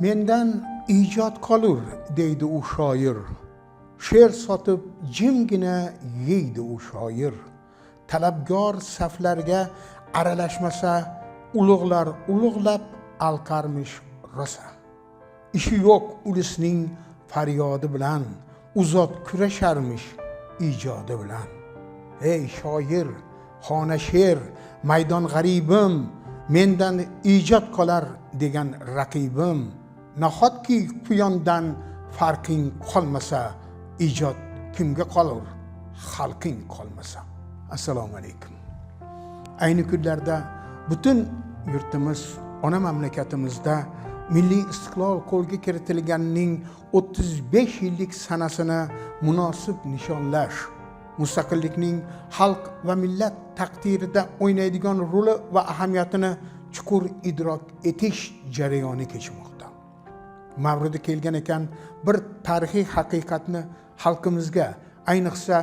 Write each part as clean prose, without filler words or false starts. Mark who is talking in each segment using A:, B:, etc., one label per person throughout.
A: Mendan ijod qolur deydi u shoir. She'r sotib jimgina yeydi u shoir. Talabgor saflarga aralashmasa, ulug'lar ulug'lab alqarmish rosa. Ishi yo'q ulusning faryodi bilan, uzot kurasharmish ijodi bilan. Ey shoir, xona she'r, maydon g'aribim, mendan ijod qolar degan raqibim. Nahotki quyondan farqing qolmasa, ijod kimga qolur, xalqing qolmasa. Assalomu alaykum. Ayni kunlarda butun yurtimiz, ona mamlakatimizda milliy istiqlol qo'lga kiritilganining 35 yillik sanasini munosib nishonlash, mustaqillikning xalq va millat taqdirida o'ynaydigan roli va ahamiyatini chuqur idrok etish jarayoni kechmoqda. Mavridi kelgan ekan bir tarixiy haqiqatni xalqimizga, ayniqsa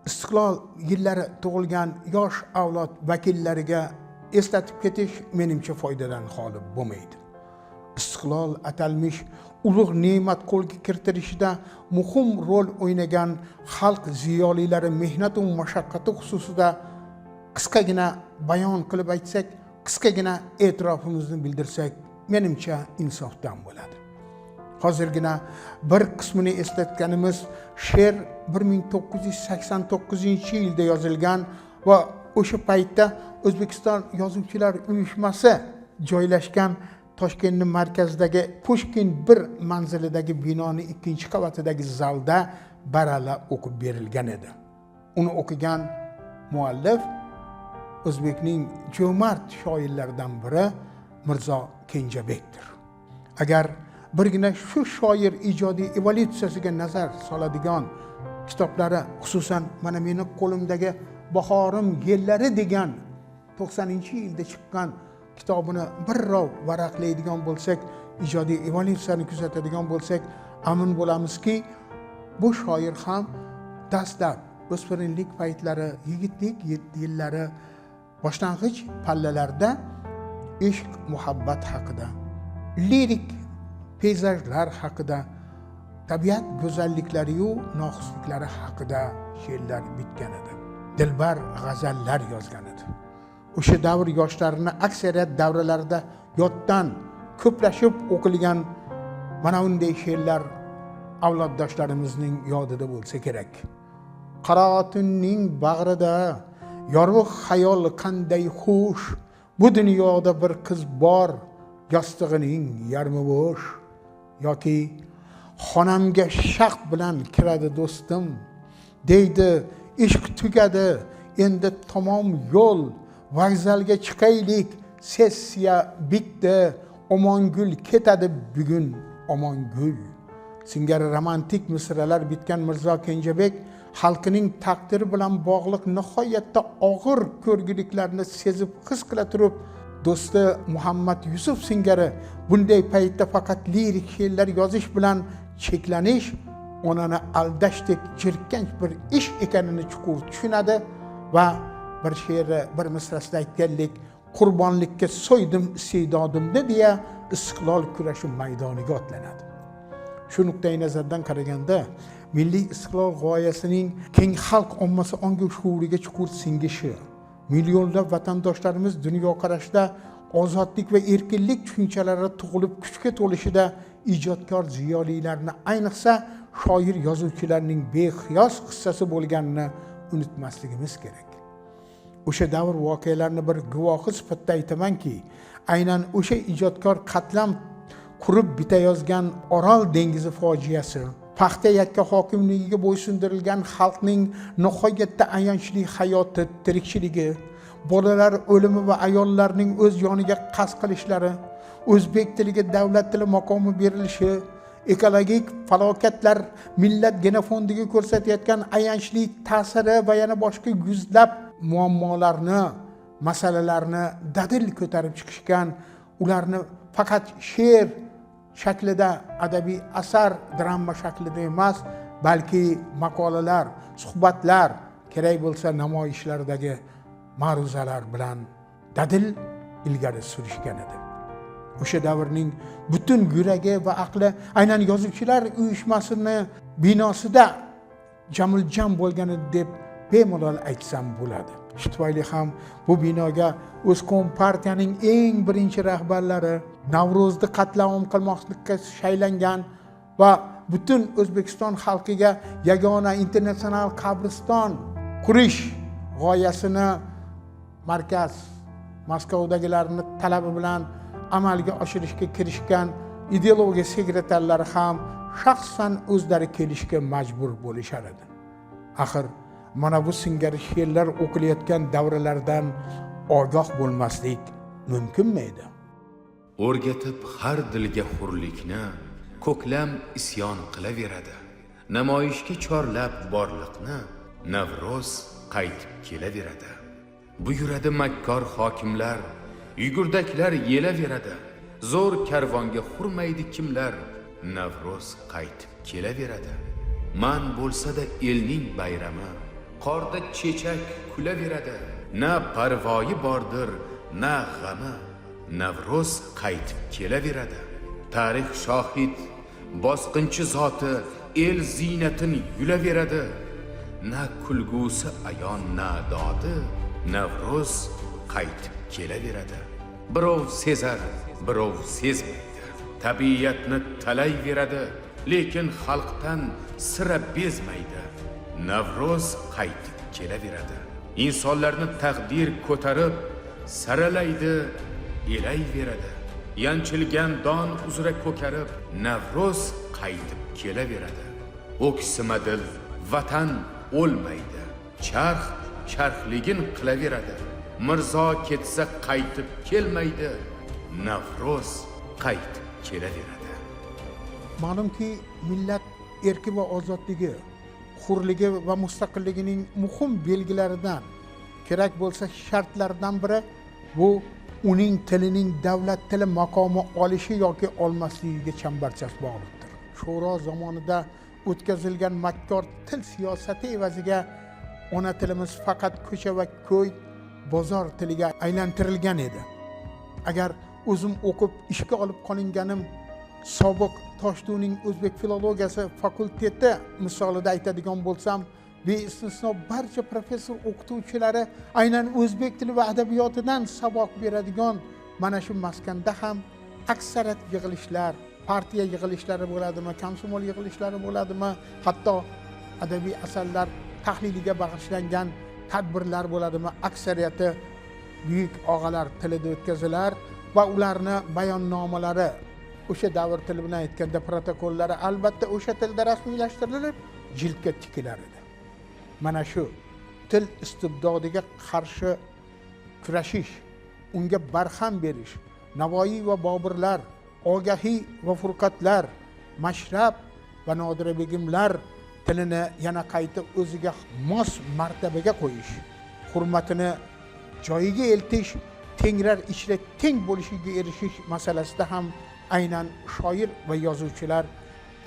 A: istiqlol yillari tug'ilgan yosh avlod vakillariga eslatib ketish menimcha foydadan xoli bo'lmaydi. Istiqlol atalmish ulug' ne'mat qo'lga kiritilishida muhim rol o'ynagan xalq ziyolilari mehnat va mashaqqati xususida qisqagina bayon qilib aytsak, qisqagina e'tirofimizni bildirsak, menimcha insofdan bo'ladi. Hozirgina bir qismini eslatganimiz she'r 1989-yilda yozilgan va o'sha paytda O'zbekiston Yozuvchilar Uyushmasi joylashgan Toshkentning markazidagi Pushkin 1 manzilidagi binoning 2-qavatidagi zalda baralla o'qib berilgan edi. Uni o'qigan muallif O'zbekning jo'mard shoirlaridan biri Mirzo Kenjabekdir. Agar birgina shu shoir ijodiy evolyutsiyasiga nazar soladigan kitoblari, xususan mana meni qo'limdagi Bahorim yellari degan 90-yilda chiqqan kitobini bir rov varaqlaydigan bo'lsak, ijodiy evolyutsiyani kuzatadigan bo'lsak, amin bo'lamizki, bu shoir ham dastlab o'smirlik paytlari, yigitlik yillari boshlang'ich pallalarda ishq, muhabbat haqida, lirik peyzajlar haqida, tabiat go'zalliklari yu noxushliklari haqida she'rlar bitgan edi. Dilbar g'azallar yozgan edi. O'sha davr yoshlarini aksariyat davralarda yoddan ko'plashib o'qilgan mana unday she'rlar avloddoshlarimizning yodida bo'lsa kerak. Qarotunning bag'rida yorug' xayol qanday xush, bu dunyoda bir qiz bor, yostig'ining yarmi bo'sh. Yoki xonamga shaq bilan kiradi do'stim, deydi ishq tugadi, endi tamom yo'l, vokzalga chiqaylik, sessiya bitdi, Omongul ketadi bugun Omongul. Singari romantik misralar bitgan Mirzo Kenjabek xalqining taqdiri bilan bog'liq nihoyatda og'ir ko'rgiliklarni sezib his qila turib, do'sti Muhammad Yusuf singari bunday paytda faqat lirik she'rlar yozish bilan cheklanish onani aldashdek jirkanch bir ish ekanini chuqur tushunadi va bir she'ri bir misrasida aytganlik, qurbonlikka so'ydim iste'dodimni deya istiqlol kurashi maydoniga otlanadi. Shu nuqtai nazardan qaraganda milliy istiqlol g'oyasining keng xalq ommasi ongi shuuriga chuqur singishi, millionlab vatandoshlarimiz dunyoqarashida ozodlik va erkinlik tushunchalari tug'ilib kuchga to'lishida ijodkor ziyolilarni, ayniqsa shoir yozuvchilarning beqiyos hissasi bo'lganini unutmasligimiz kerak. O'sha davr voqealarini bir guvohi sifatida aytamanki, aynan o'sha ijodkor qatlam qurib bitayozgan Orol dengizi fojiasi, paxta yakka hokimligiga bo'ysundirilgan xalqning nihoyatda ayanchli hayoti, tirikchiligi, bolalar o'limi va ayollarning o'z joniga qasd qilishlari, o'zbek tiliga davlat tili maqomi berilishi, ekologik falokatlar, millat genofondiga ko'rsatayotgan ayanchli ta'siri va yana boshqa yuzlab muammolarni, masalalarni dadil ko'tarib chiqishgan, ularni faqat she'r shaklida, adabiy asar, drama shaklida emas, balki maqolalar, suhbatlar, kerak bo'lsa namoyishlardagi ma'ruzalar bilan dadil ilgari surishgan edi. o'sha davrning butun yuragi va aqli aynan yozuvchilar uyushmasini binosida jamuljam bo'lgan edi deb bemalol aytsam bo'ladi. Shu tufayli ham bu binoga o'z Kompartiyaning eng birinchi rahbarlari Navro'zni qatlam qilmoqlikka shaylangan va butun O'zbekiston xalqiga yagona internatsional qabriston qurish g'oyasini markaz Moskvadagilarning talabi bilan amalga oshirishga kirishgan ideologiya sekretarlari ham shaxsan o'zlari kelishga majbur bo'lishar edi. Axir mana bu singari she'rlar o'qilayotgan davralardan ogoh bo'lmaslik mumkinmaydi?
B: O'rgatib har dilga hurlikni, ko'klam isyon qilaveradi. Namoyishga chorlab borliqni, Navro'z qaytib kelaveradi. Buyuradi makkor hokimlar, yugurdaklar yelaveradi. Zo'r karvonga hurmaydi kimlar, Navro'z qaytib kelaveradi. Man bo'lsa-da elning bayrami, qorda chechak kulaveradi. Na parvoyi bordir, na g'ami, Navro'z qaytib kelaveradi. Tarix shohid, bosqinchi zoti el ziynatin yulaveradi. Na kulgusi ayon, na dodi, Navro'z qaytib kelaveradi. Birov sezar, birov sezmaydi. Tabiatni talayveradi, lekin xalqdan sira bezmaydi. Navro'z qaytib kelaveradi. İnsonlarni taqdir ko'tarib saralaydi, elayveradi. Yanchilgan don uzra ko'karib, Navro'z qaytib kelaveradi. O'ksima dil, vatan o'lmaydi. Charx charxligin qilaveradi. Mirzo ketsa qaytib kelmaydi. Navro'z qaytib kelaveradi.
A: Ma'lumki, millat erki va ozodligi, hurligi va mustaqilligining muhim belgilaridan, kerak bo'lsa shartlaridan biri bu uning tilining davlat tili maqomi olishi yoki olmasligiga chambarchas bog'liqdir. Sho'ro zamonida o'tkazilgan makkor til siyosati evaziga ona tilimiz faqat ko'cha va ko'y, bozor tiliga aylantirilgan edi. Agar o'zim o'qib ishga olib qolinganim sobiq Toshduning o'zbek filologiyasi fakulteti misolida aytadigan bo'lsam, beistisno barcha professor o'qituvchilari aynan o'zbek tili va adabiyotidan saboq beradigan mana shu maskanda ham aksariyat yig'ilishlar, partiya yig'ilishlari bo'ladimi, komsomol yig'ilishlari bo'ladimi, hatto adabiy asarlar tahliliga bag'ishlangan tadbirlar bo'ladimi, aksariyati buyuk og'alar tilida o'tkazilar va ularni bayonnomalari, o'sha davr tili bilan aytganda protokollari albatta o'sha tilda rasmiylashtirilib jildga tikilar edi. Mana shu til istibdodiga qarshi kurashish, unga barham berish, Navoiy va Bobirlar, Ogahiy va Furqatlar, Mashrab va Nodira begimlar tilini yana qayta o'ziga mos martabaga qo'yish, hurmatini joyiga eltish, tengrar ichra teng bo'lishiga erishish masalasida ham aynan shoir va yozuvchilar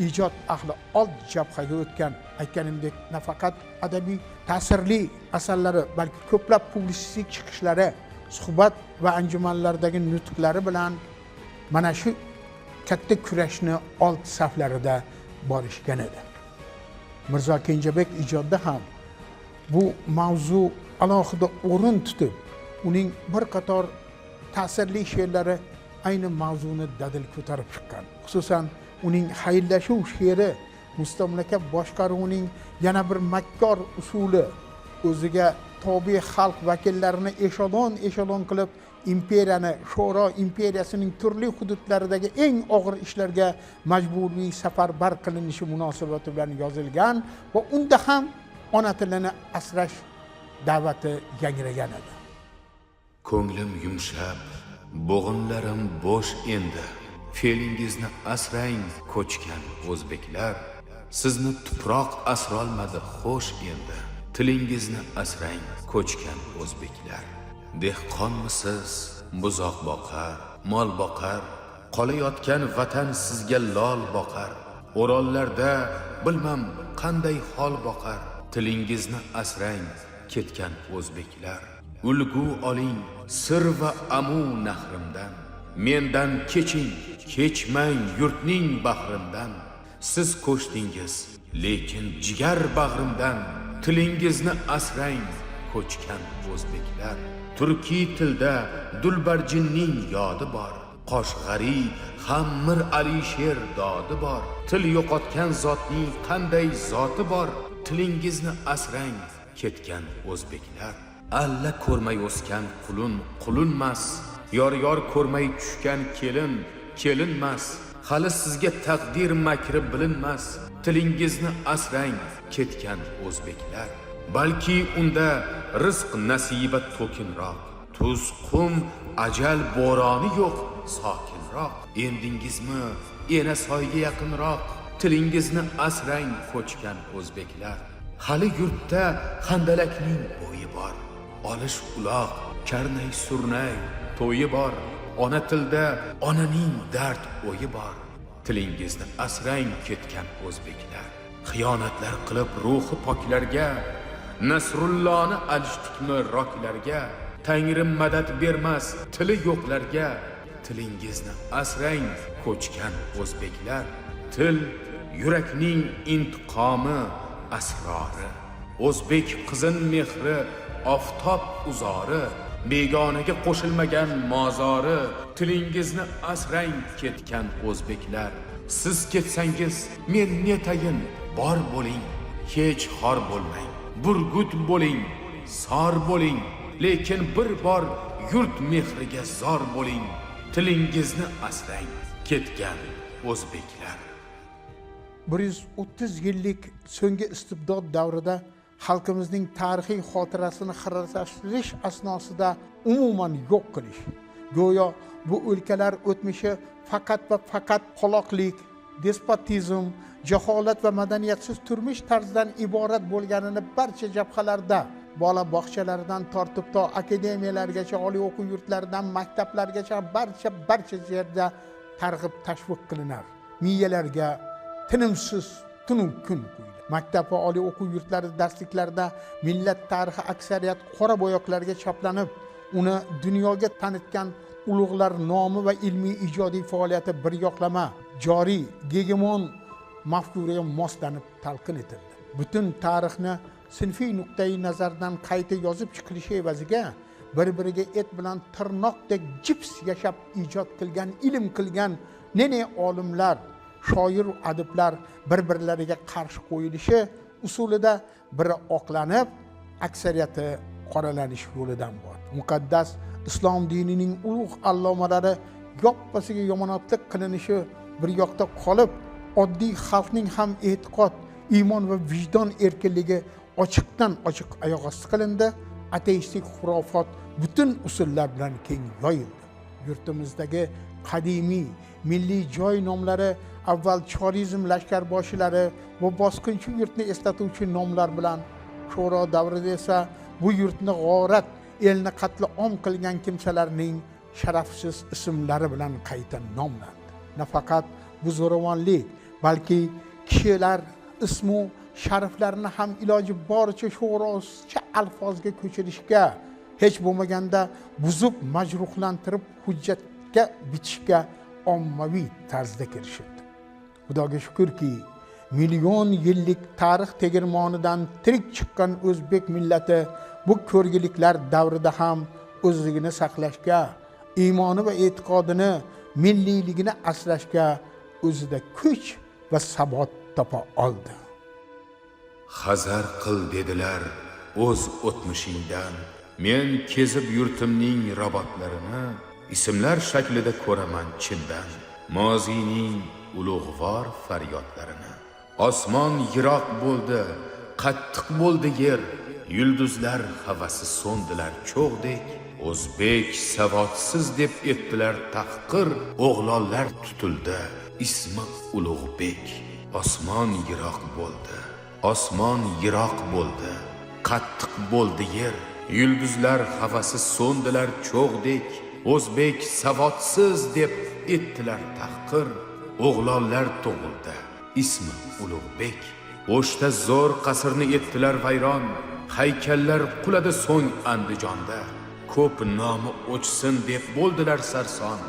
A: ijod ahli old jabhaga o'tgan. Aytganimdek, nafaqat adabiy ta'sirli asarlari, balki ko'plab publisistik chiqishlari, suhbat va anjumanlardagi nutqlari bilan mana shu katta kurashni old saflarida borishgan edi. Mirzo Kenjabek ijodida ham bu mavzu alohida o'rin tutib, uning bir qator ta'sirli she'rlari ayni mavzuni dadil ko'tarib chiqqan. Xususan, uning xayrlashuv she'ri mustamlaka boshqaruvining yana bir makkor usuli, o'ziga tobe xalq vakillarini eshadon qilib imperiyani, Sho'ro imperiyasining turli hududlaridagi eng og'ir ishlarga majburiy safarbar qilinishi munosabati bilan yozilgan va unda ham ona tilini asrash da'vati yangragan edi.
B: Ko'nglim yumshab, bo'g'inlarim bo'sh endi. Fe'lingizni asrang ko'chgan o'zbeklar. Sizni tuproq asrolmadi xo'sh endi. Tilingizni asrang ko'chgan o'zbeklar. Dehqonmisiz, buzoq boqar, mol boqar, qolayotgan vatan sizga lol boqar. O'rollarda bilmam qanday hol boqar. Tilingizni asrang ketgan o'zbeklar. Ulgu oling sir va amu nahrimdan. mendan keching, kechmang yurtning bahrimdan. Siz ko'chdingiz, lekin jigar bag'rimdan. Tilingizni asrang, ko'chgan o'zbeklar. Turkiy tilda Dulbarjinning yodi bor. Qoshg'ari ham Mir Alisher dodi bor. Til yo'qotgan zotning qanday zoti bor? Tilingizni asrang, ketgan o'zbeklar. Alla ko'rmay o'sgan qulun qulunmas. Yor ko'rmay tushgan kelin kelinmas. Hali sizga taqdir makri bilinmas. Tilingizni asrang, ketgan o'zbeklar. Balki unda rizq nasiba to'kinroq. Tuz qum ajal bo'roni yo'q, sokinroq. Endingizmi ena soyga yaqinroq. Tilingizni asrang, ko'chgan o'zbeklar. Hali yurtda handalakning bo'yi bor. Olish uloq, karnay surnay to'yi bor. Ona tilda onaning dard o'yi bor. Tilingizni asrang, ketgan o'zbeklar. Xiyonatlar qilib ruhi poklarga, Nasrullohni alishdikmi roklarga. Tangrim madad bermas tili yo'qlarga. Tilingizni asrang, ko'chgan o'zbeklar. Til yurakning intiqomi, asrori. O'zbek qizin mehri, oftob uzori. Begonaga qo'shilmagan mozori. Tilingizni asrang, ketgan o'zbeklar. Siz ketsangiz men netayin, bor bo'ling, hech xor bo'lmang. Burgut bo'ling, sor bo'ling, lekin bir bor yurt mehriga zor bo'ling. Tilingizni asrang, ketgan o'zbeklar.
A: 130 yillik so'nggi istibdod davrida xalqimizning tarixiy xotirasini xiralashtirish asnosida umuman yo'q qilish, go'yo bu o'lkalar o'tmishi faqat va faqat qoloqlik, despotizm, jaholat va madaniyatsiz turmush tarzidan iborat bo'lganini barcha jabhalarda, bola bog'chalaridan tortib to akademiyalargacha, oliy o'quv yurtlaridan maktablargacha barcha yerda targ'ib tashviq qilinar. Miyalarga tinimsiz tunum kun qo'yiladi. Maktab va oliy o'quv yurtlari darsliklarida millat tarixi aksariyat qora bo'yoqlarga chaplanib, uni dunyoga tanitgan ulug'lar nomi va ilmiy ijodiy faoliyati bir yoqlama joriy gegemon mafkuraga moslanib talqin etildi. Butun tarixni sinfiy nuqtai nazardan qayta yozib chiqilishi evaziga bir-biriga et bilan tirnoqdek jips yashab ijod qilgan, ilm qilgan nene olimlar, shoir va adiblar bir-birlariga qarshi qo'yilishi usulida biri oqlanib, aksariyati qoralanish yo'lidan bordi. Muqaddas islom dinining ulug' allomalari yoppasiga yomonotlik qilinishi bir yoqda qolib, oddiy xalqning ham e'tiqod, iymon va vijdon erkinligi ochiqdan ochiq oyoq osti qilindi. Ateistik xurofot butun usullar bilan keng yoyildi. Yurtimizdagi qadimiy milliy joy nomlari avval chorizm lashkarboshilari va bosqinchi yurtni eslatuvchi nomlar bilan, sho'ro davrida esa bu yurtni g'orat, elni qatl om qilgan kimsalarning sharafsiz ismlari bilan qayta nomlandi. Nafaqat bu zo'ravonlik, balki kishilar ismu shariflarini ham iloji boricha sho'rozcha alfozga ko'chirishga, hech bo'lmaganda buzib majruhlantirib hujjatga bitishga ommaviy tarzda kirishdi. Xudoga shukrki, million yillik tarix tegirmonidan tirik chiqqan o'zbek millati bu ko'rgiliklar davrida ham o'zligini saqlashga, iymoni va e'tiqodini, milliyligini asrashga o'zida kuch va sabot topa oldi.
B: Hazar qil dedilar o'z o'tmishingdan. Men kezib yurtimning robotlarini ismlar shaklida ko'raman chindan. Mozining ulug'vor faryodlarini. Osmon yiroq bo'ldi, qattiq bo'ldi yer. Yulduzlar havasi so'ndilar cho'g'dek. O'zbek savodsiz deb etdilar tahqir. O'g'lonlar tutildi, ismi Ulug'bek. Osmon yiroq bo'ldi, osmon yiroq bo'ldi, qattiq bo'ldi yer. Yulduzlar havasi so'ndilar cho'g'dek. O'zbek savodsiz deb etdilar tahqir. O'g'lonlar tug'ildi, ismi Ulug'bek. O'shda zo'r qasrni etdilar vayron. Haykallar quladi so'ng Andijonda. Ko'p nomi o'chsin deb bo'ldilar sarson.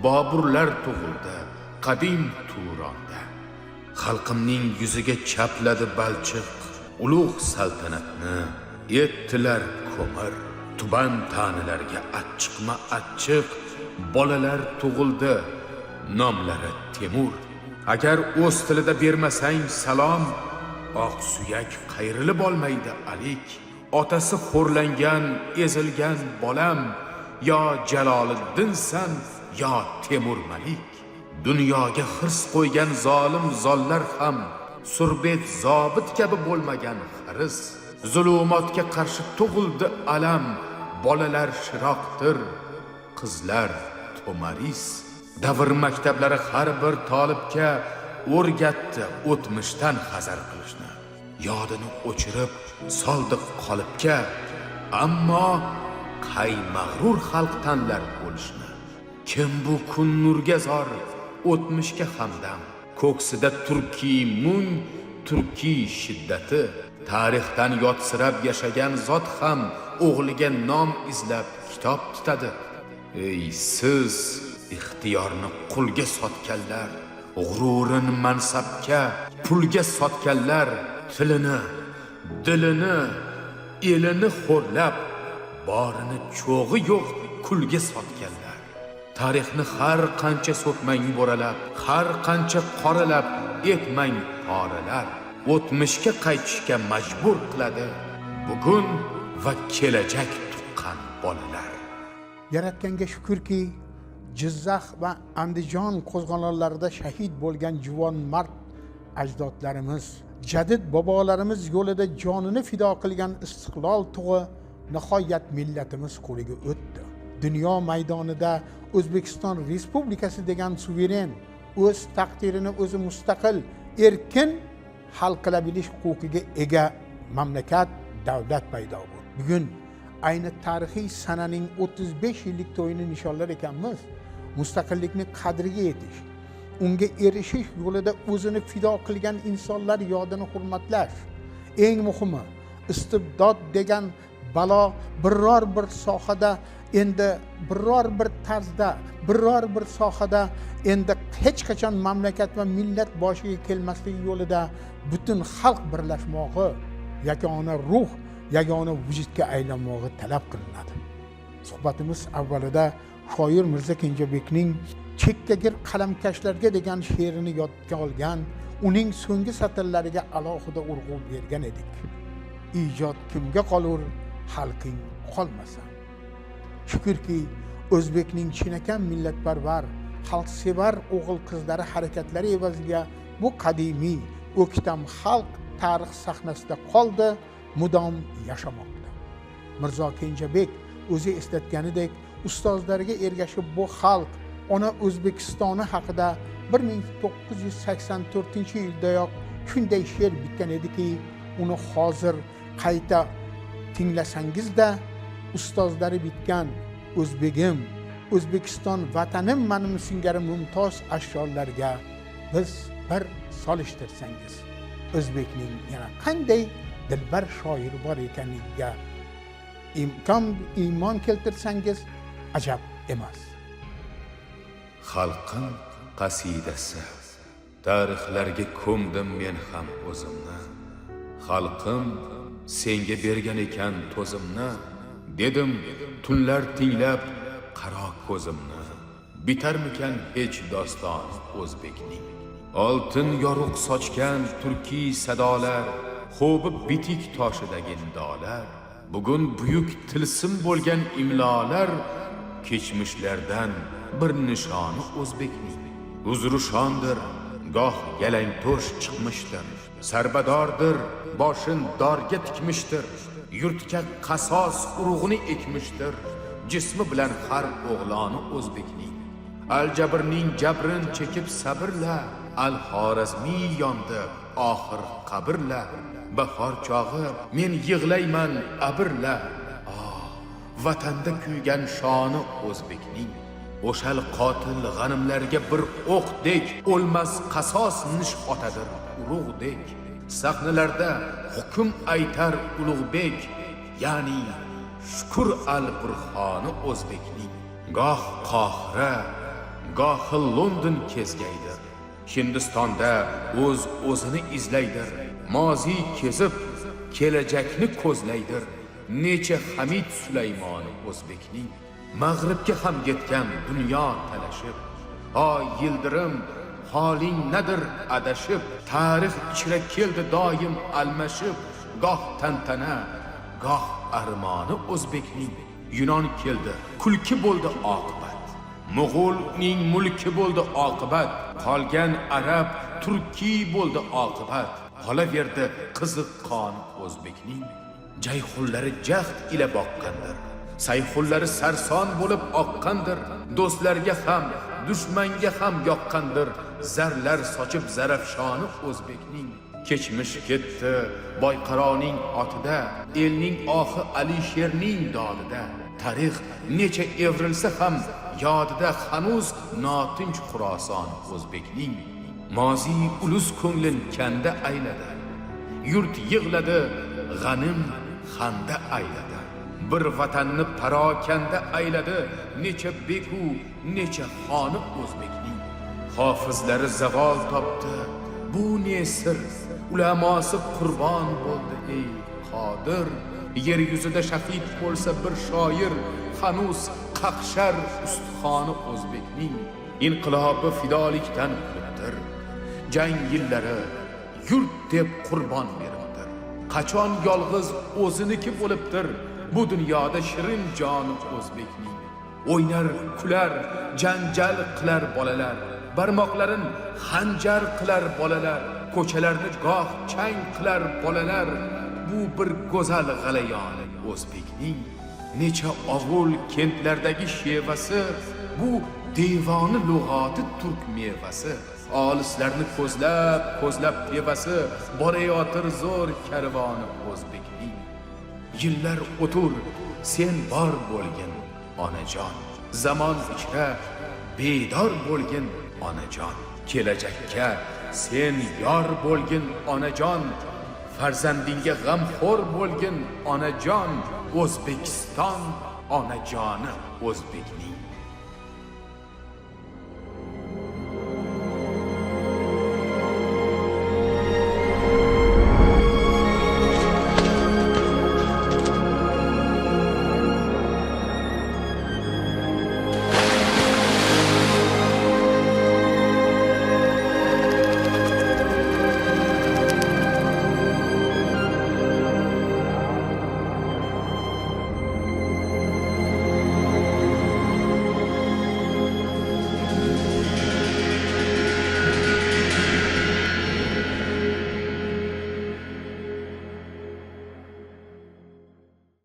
B: Boburlar tug'ildi qadim Turonda. Xalqimning yuziga chapladi balchiq, ulug' saltanatni ettilar ko'mir. Tuban ta'nilarga achchiqma achchiq bolalar tug'ildi, nomlari Temur. Agar o'z tilida bermasang salom, oq suyak qayrilib olmaydi alik. Otasi xo'rlangan, ezilgan bolam, yo Jaloliddinsan, yo Temur Malik. Dunyoga hirs qo'ygan zolim zollar ham surbet zobit kabi bo'lmagan haris. Zulumotga qarshi tug'ildi alam, bolalar shiroqdir, qizlar to'maris. Davr maktablari har bir tolibga o'rgatdi o'tmishdan hazar qilishni. Yodini o'chirib soldi qolibga, ammo qay mag'rur xalq tanlar bo'lishni. Kim bu kun nurga zor, o'tmishga hamdam, ko'ksida turkiy mung, turkiy shiddati. Tarixdan yotsirab yashagan zot ham o'g'liga nom izlab kitob tutadi. Ey siz ixtiyorni qulga sotganlar, g'ururin mansabga, pulga sotganlar, tilini, dilini, elini xo'rlab, borini cho'g'i yo'q kulga sotganlar. Tarixni har qancha so'kmang bo'ralab, har qancha qoralab etmang poralar. O'tmishga qaytishga majbur qiladi bugun va kelajak tuqqan bolalar.
A: Yaratganga shukrki, Jizzax va Andijon qo'zg'olonlarida shahid bo'lgan juvon mard ajdodlarimiz, jadid bobolarimiz yo'lida jonini fido qilgan istiqlol tug'i nihoyat millatimiz qo'liga o'tdi. Dunyo maydonida O'zbekiston Respublikasi degan suveren, o'z taqdirini o'zi mustaqil, erkin hal qila bilish huquqiga ega mamlakat, davlat paydo bo'ldi. Bugun ayni tarixiy sananing 35 yillik to'yini nishonlar ekanmiz. Mustaqillikni qadriga yetish, unga erishish yo'lida o'zini fido qilgan insonlar yodini hurmatlash. Eng muhimi, istibdod degan balo biror bir sohada endi biror bir tarzda, biror bir sohada endi hech qachon mamlakat va millat boshiga kelmasligi yo'lida butun xalq birlashmog'i, yagona ruh, yagona vujudga aylanmog'i talab qilinadi. Suhbatimiz avvalida shoir Mirza Kenjabekning Chekkagir qalamkashlarga degan she'rini yodga olgan, uning so'nggi satrlariga alohida urg'u bergan edik. Ijod kimga qolur, xalqing qolmasa. Shukrki, O'zbekning chinakam millatparvar, xalqsevar o'g'il-qizlari harakatlari evaziga bu qadimiy, o'ktam xalq tarix sahnasida qoldi, mudom yashamoqda. Mirzo Kenjabek o'zi eslatganidek, ustozlariga ergashib bu xalq ona O'zbekistoni haqida 1984-yildayoq shunday she'r bitgan ediki, uni hozir qayta tinglasangizda ustozlari bitgan O'zbegim, O'zbekiston vatanim menim singari mumtoz ashyorlarga biz bir solishtirsangiz, O'zbekning yana qanday dilbar shoiri bor ekanligiga iymon keltirsangiz ajab emas.
B: Xalqim qasidasi, tarixlarga ko'mdim men ham o'zimni. Xalqim senga bergan ekan to'zimni, dedim tunlar tinglab qaro ko'zimni. Bitarmikan hech doston O'zbekning? Oltin yorug' sochgan turkiy sadolar, xo'bib bitik toshidagi nidolar, bugun buyuk tilsim bo'lgan imlolar, kechmishlardan bir nishoni O'zbekning. Uzrushondir, goh yalangto'sh chiqmishdir, sarbadordir, boshin dorga tikmishdir, yurtga qasos urug'ini ekmishdir, jismi bilan har o'g'loni O'zbekning. Aljabrning jabrin chekib sabrla, Al-Xorazmiy yondi oxir qabrla, bahor chog'i men yig'layman abrla. Vatanda kuygan shoni O'zbekning, o'shal qotil g'animlarga bir o'qdek o'lmas qasos nish otadir urug'dek. Sahnalarda hukm aytar Ulug'bek, ya'ni shukr al-burxoni O'zbekning. Goh Qohira, gohi London kezgaydir. Hindistonda o'zini izlaydir. Moziy kezib, kelajakni ko'zlaydir. Necha Hamid Sulaymoni o'zbekning mag'ribga ham yetgan dunyo talashib. Oy yildirim holing nadir adashib, tarix ichra keldi doim almashib. Goh tantana, goh armoni o'zbekning. Yunon keldi, kulki bo'ldi oqibat. Mo'g'ulning mulki bo'ldi oqibat. Qolgan arab, turki bo'ldi oqibat. Qolaverdi qiziq qon o'zbekning. Jayxunlari jahd ila boqqandir. Sayxunlari sarson bo'lib oqqandir. Do'stlarga ham, dushmanga ham yoqqandir. Zarlar sochib zarafshoni o'zbekning. Kechmish ketdi Boyqaroning otida, elning oxi Alisherning dodida. Tarix necha evrilsa ham yodida hanuz notinch Xuroson o'zbekning. Moziy ulus ko'nglin kanda ayladi. Yurt yig'ladi, g'anim xanda ayladi. Bir vatanni parokanda ayladi. Necha beku, necha xoni o'zbekning. Hofizlari zavol topdi. Bu ne sir? Ulamosi qurbon bo'ldi ey Qodir. Yer yuzida shahid bo'lsa bir shoir, hanuz qaqshar ustixoni o'zbekning. Inqilobi fidolikdan kulibdir. Jang yillari yurt deb qurbon beribdir. Qachon yolg'iz o'ziniki bo'libdir. Bu dunyoda shirin joni o'zbekning. O'ynar, kular, janjal qilar bolalar. Barmoqlarin xanjar qilar bolalar. Ko'chalarni goh chang qilar bolalar. Bu bir go'zal g'alayoni o'zbekning. Necha ovul kentlardagi shevasi, bu devoni lug'ati turk mevasi. Olislarni ko'zlab tevasi, borayotir zo'r karvoni o'zbekning. Yillar o'tur, sen bor bo'lgin onajon. Zamon ichra bedor bo'lgin onajon. Kelajakka sen yor bo'lgin onajon. Farzandingga g'amxo'r bo'lgin onajon. O'zbekiston onajoni o'zbekning.